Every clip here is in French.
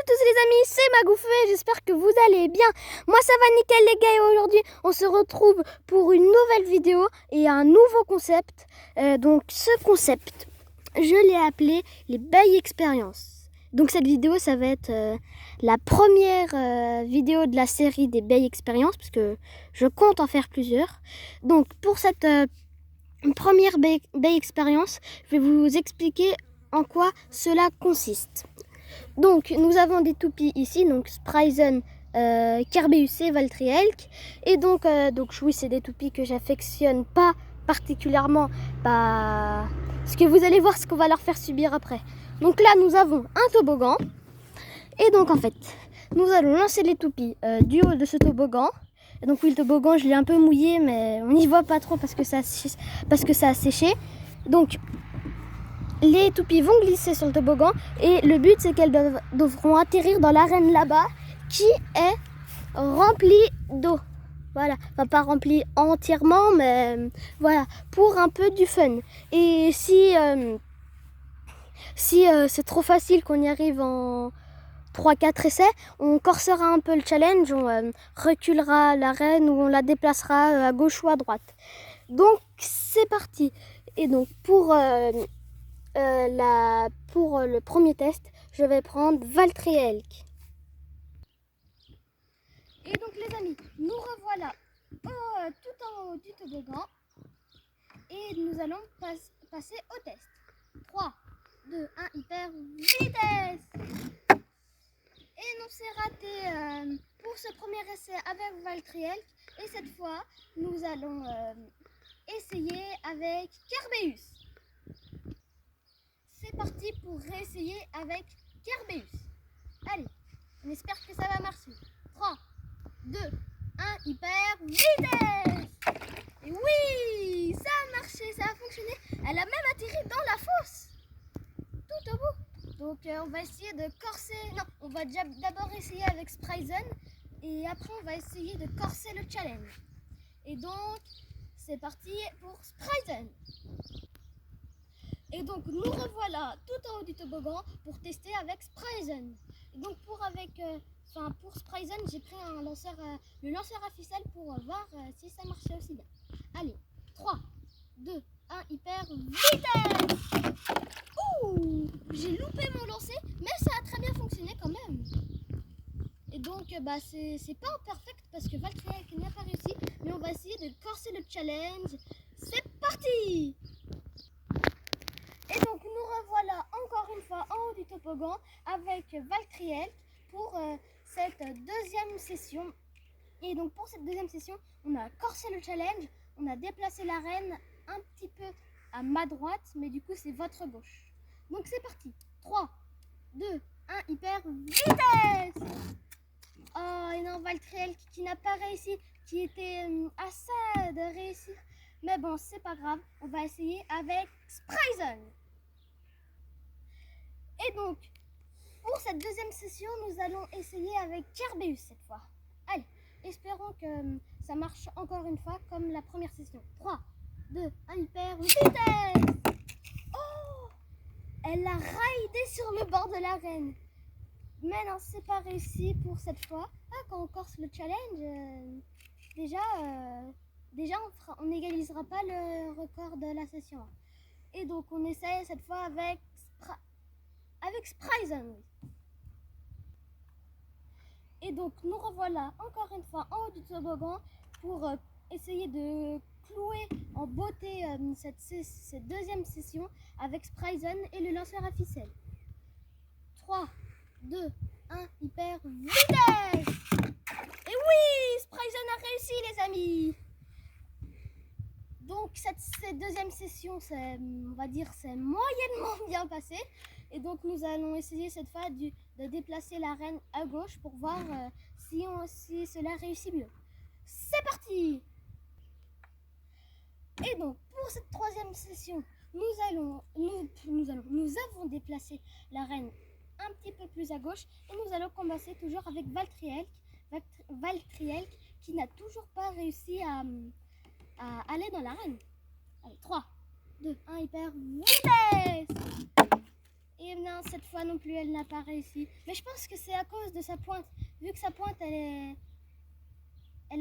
Salut tous les amis, c'est Magoufeu et j'espère que vous allez bien. Moi ça va nickel les gars et aujourd'hui on se retrouve pour une nouvelle vidéo et un nouveau concept. Donc ce concept, je l'ai appelé les Bay Experience. Donc cette vidéo ça va être la première vidéo de la série des Bay Experience parce que je compte en faire plusieurs. Donc pour cette première Bay Experience, je vais vous expliquer en quoi cela consiste. Donc nous avons des toupies ici, donc Spryzen, Kerbeus et Valtryelk. Et donc oui, c'est des toupies que j'affectionne pas particulièrement, parce que vous allez voir ce qu'on va leur faire subir après. Donc là nous avons un toboggan. Et donc en fait, nous allons lancer les toupies du haut de ce toboggan. Et donc oui, le toboggan je l'ai un peu mouillé, mais on n'y voit pas trop parce que ça a séché. Donc les toupies vont glisser sur le toboggan et le but c'est qu'elles devront atterrir dans l'arène là-bas qui est remplie d'eau. Voilà, enfin pas remplie entièrement mais voilà, pour un peu du fun. Et si c'est trop facile qu'on y arrive en 3-4 essais, on corsera un peu le challenge, on reculera l'arène ou on la déplacera à gauche ou à droite. Donc c'est parti. Et donc pour le premier test, je vais prendre Valtryelk. Et donc les amis, nous revoilà tout en haut du toboggan et nous allons passer au test. 3, 2, 1, hyper vitesse. Et non, c'est raté pour ce premier essai avec Valtryelk. Et cette fois, nous allons essayer avec Kerbeus. C'est parti pour réessayer avec Kerbeus. Allez, on espère que ça va marcher. 3, 2, 1, hyper vitesse. Et oui, ça a marché, ça a fonctionné. Elle a même atterri dans la fosse, tout au bout. Donc on va essayer de corser. Non, on va d'abord essayer avec Spryzen. Et après on va essayer de corser le challenge. Et donc, c'est parti pour Spryzen. Et donc nous revoilà tout en haut du toboggan pour tester avec Spryzen. Et donc pour Spryzen, j'ai pris le lanceur à ficelle pour voir si ça marchait aussi bien. Allez, 3, 2, 1, hyper vitesse. Ouh, j'ai loupé mon lancer, mais ça a très bien fonctionné quand même. Et donc c'est pas perfect parce que Valtryelk n'a pas réussi, mais on va essayer de corser le challenge. C'est parti! Et donc nous revoilà encore une fois en haut du toboggan avec Valtryelk pour cette deuxième session. Et donc pour cette deuxième session, on a corsé le challenge, on a déplacé l'arène un petit peu à ma droite, mais du coup c'est votre gauche. Donc c'est parti, 3, 2, 1, hyper vitesse. Oh et non, Valtryelk qui n'a pas réussi, qui était à ça de réussir. Mais bon, c'est pas grave, on va essayer avec Spryzen. Et donc, pour cette deuxième session, nous allons essayer avec Kerbeus cette fois. Allez, espérons que ça marche encore une fois comme la première session. 3, 2, 1, hyper vitesse. Oh, elle a raidé sur le bord de l'arène. Mais non, c'est pas réussi pour cette fois. Ah, quand on corse le challenge, déjà on n'égalisera pas le record de la session. Et donc on essaye cette fois avec Spryzen. Et donc nous revoilà encore une fois en haut du toboggan pour essayer de clouer en beauté cette deuxième session avec Spryzen et le lanceur à ficelle. 3, 2, 1, hyper vitesse. Et oui, Spryzen a réussi les amis. Donc cette deuxième session, on va dire, c'est moyennement bien passé. Et donc nous allons essayer cette fois de déplacer l'arène à gauche pour voir si cela réussit mieux. C'est parti! Et donc pour cette troisième session, nous avons déplacé l'arène un petit peu plus à gauche et nous allons combattre toujours avec Valtryelk qui n'a toujours pas réussi à aller dans l'arène. Allez, 3, 2, 1, hyper vitesse. Et non, cette fois non plus, elle n'a pas réussi. Mais je pense que c'est à cause de sa pointe. Vu que sa pointe, elle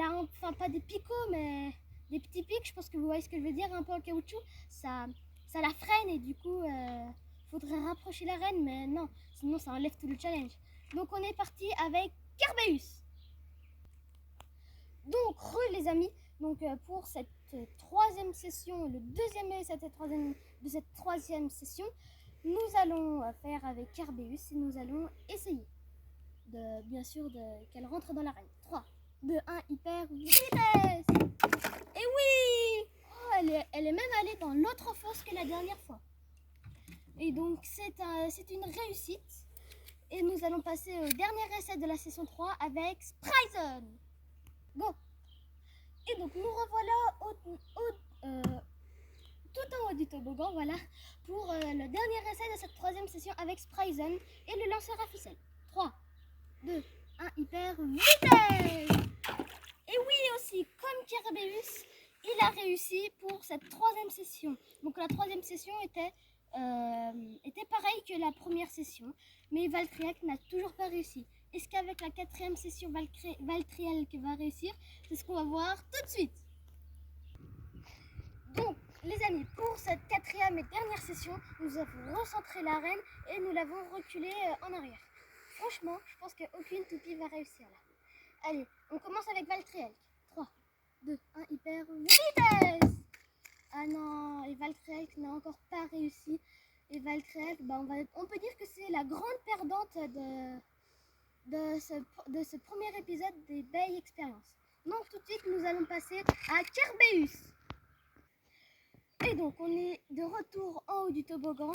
a enfin pas des picots, mais des petits pics. Je pense que vous voyez ce que je veux dire, un peu en caoutchouc. Ça la freine et du coup, faudrait rapprocher la reine, mais non, sinon ça enlève tout le challenge. Donc on est parti avec Kerbeus. Donc, les amis, donc pour cette troisième session, le deuxième essai de cette troisième session, nous allons faire avec Kerbeus et nous allons essayer bien sûr qu'elle rentre dans l'arène. 3, 2, 1, hyper vitesse. Et oui, oh, elle est même allée dans l'autre fosse que la dernière fois. Et donc c'est une réussite. Et nous allons passer au dernier essai de la session 3 avec Spryzen. Go. Et donc nous revoilà tout en haut du toboggan, voilà, pour le dernier essai de cette troisième session avec Spryzen et le lanceur à ficelle. 3, 2, 1, hyper vitesse. Et oui aussi, comme Kerbeus, il a réussi pour cette troisième session. Donc la troisième session était pareille que la première session, mais Valtryek n'a toujours pas réussi. Est-ce qu'avec la quatrième session, Valtryek va réussir? C'est ce qu'on va voir tout de suite. Donc, les amis, pour cette quatrième et dernière session, nous avons recentré l'arène et nous l'avons reculée en arrière. Franchement, je pense qu'aucune toupie va réussir là. Allez, on commence avec Valtryek. 3, 2, 1, hyper vitesse. Ah non, et Valtryek n'a encore pas réussi. Et Valtryek, on peut dire que c'est la grande perdante de ce premier épisode des Bay Experience. Donc tout de suite, nous allons passer à Kerbeus. Et donc, on est de retour en haut du toboggan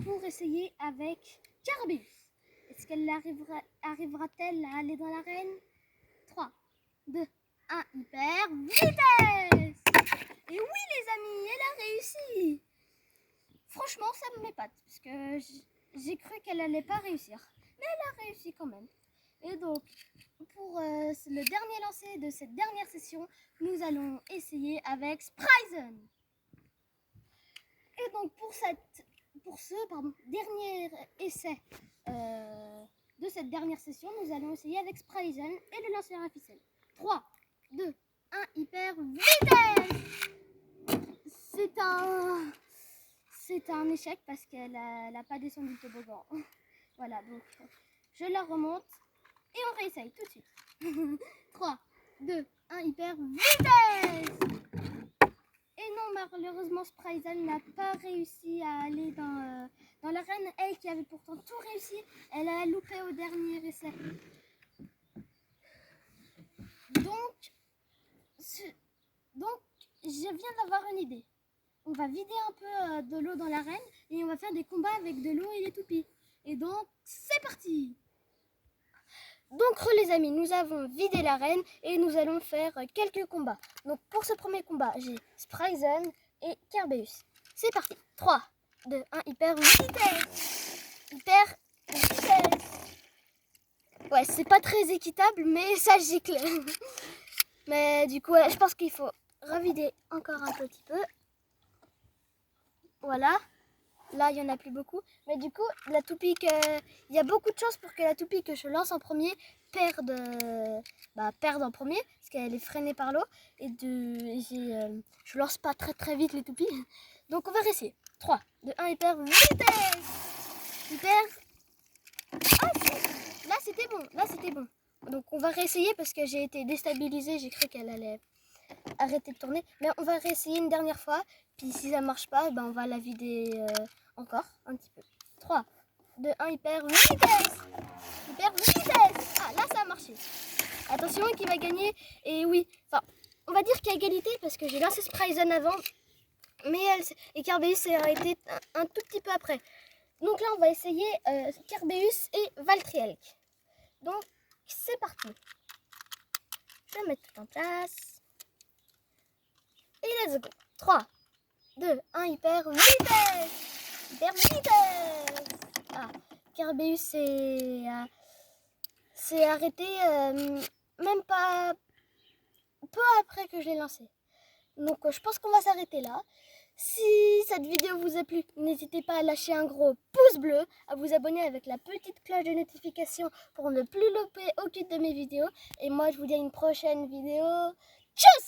pour essayer avec Kerbeus. Est-ce qu'elle arrivera-t-elle à aller dans l'arène? 3, 2, 1, hyper vitesse. Et oui les amis, elle a réussi. Franchement, ça me m'épate, parce que j'ai cru qu'elle allait pas réussir. Mais elle a réussi quand même. Et donc, pour le dernier lancer de cette dernière session, nous allons essayer avec Spryzen. Et donc, pour ce dernier essai de cette dernière session, nous allons essayer avec Spryzen et le lanceur à ficelle. 3, 2, 1, hyper vitesse. C'est un échec parce qu'elle n'a pas descendu le toboggan. Voilà, donc je la remonte et on réessaye tout de suite. 3, 2, 1, hyper vitesse. Et non, malheureusement, Spryzen n'a pas réussi à aller dans l'arène. Elle qui avait pourtant tout réussi, elle a loupé au dernier essai. Donc je viens d'avoir une idée. On va vider un peu de l'eau dans l'arène et on va faire des combats avec de l'eau et des toupies. Et donc, c'est parti! Donc, les amis, nous avons vidé l'arène et nous allons faire quelques combats. Donc, pour ce premier combat, j'ai Spryzen et Kerbeus. C'est parti! 3, 2, 1, hyper vitesse! Hyper vitesse! Ouais, c'est pas très équitable, mais ça gicle. Mais du coup, je pense qu'il faut revider encore un petit peu. Voilà, là il n'y en a plus beaucoup. Mais du coup, la toupie il y a beaucoup de chances pour que la toupie que je lance en premier perde en premier, parce qu'elle est freinée par l'eau. Et je lance pas très vite les toupies. Donc on va réessayer. 3, 2, 1, hyper vitesse. Hyper. Ah, là c'était bon. Donc on va réessayer parce que j'ai été déstabilisée, j'ai cru qu'elle allait arrêter de tourner. Mais on va réessayer une dernière fois. Puis si ça marche pas, on va la vider encore un petit peu. 3, 2, 1, hyper vitesse. Hyper vitesse. Ah là ça a marché. Attention qui va gagner. Et oui, enfin on va dire qu'il y a égalité parce que j'ai lancé Spryzen avant. Mais et Kerbeus s'est arrêté un tout petit peu après. Donc là on va essayer Kerbeus et Valtryek. Donc c'est parti. Je vais mettre tout en place. Et let's go. 3, 2, 1, hyper vitesse. Hyper vitesse. Ah, Kerbeus s'est arrêté même pas peu après que je l'ai lancé. Donc je pense qu'on va s'arrêter là. Si cette vidéo vous a plu, n'hésitez pas à lâcher un gros pouce bleu, à vous abonner avec la petite cloche de notification pour ne plus louper aucune de mes vidéos. Et moi, je vous dis à une prochaine vidéo. Tchuss!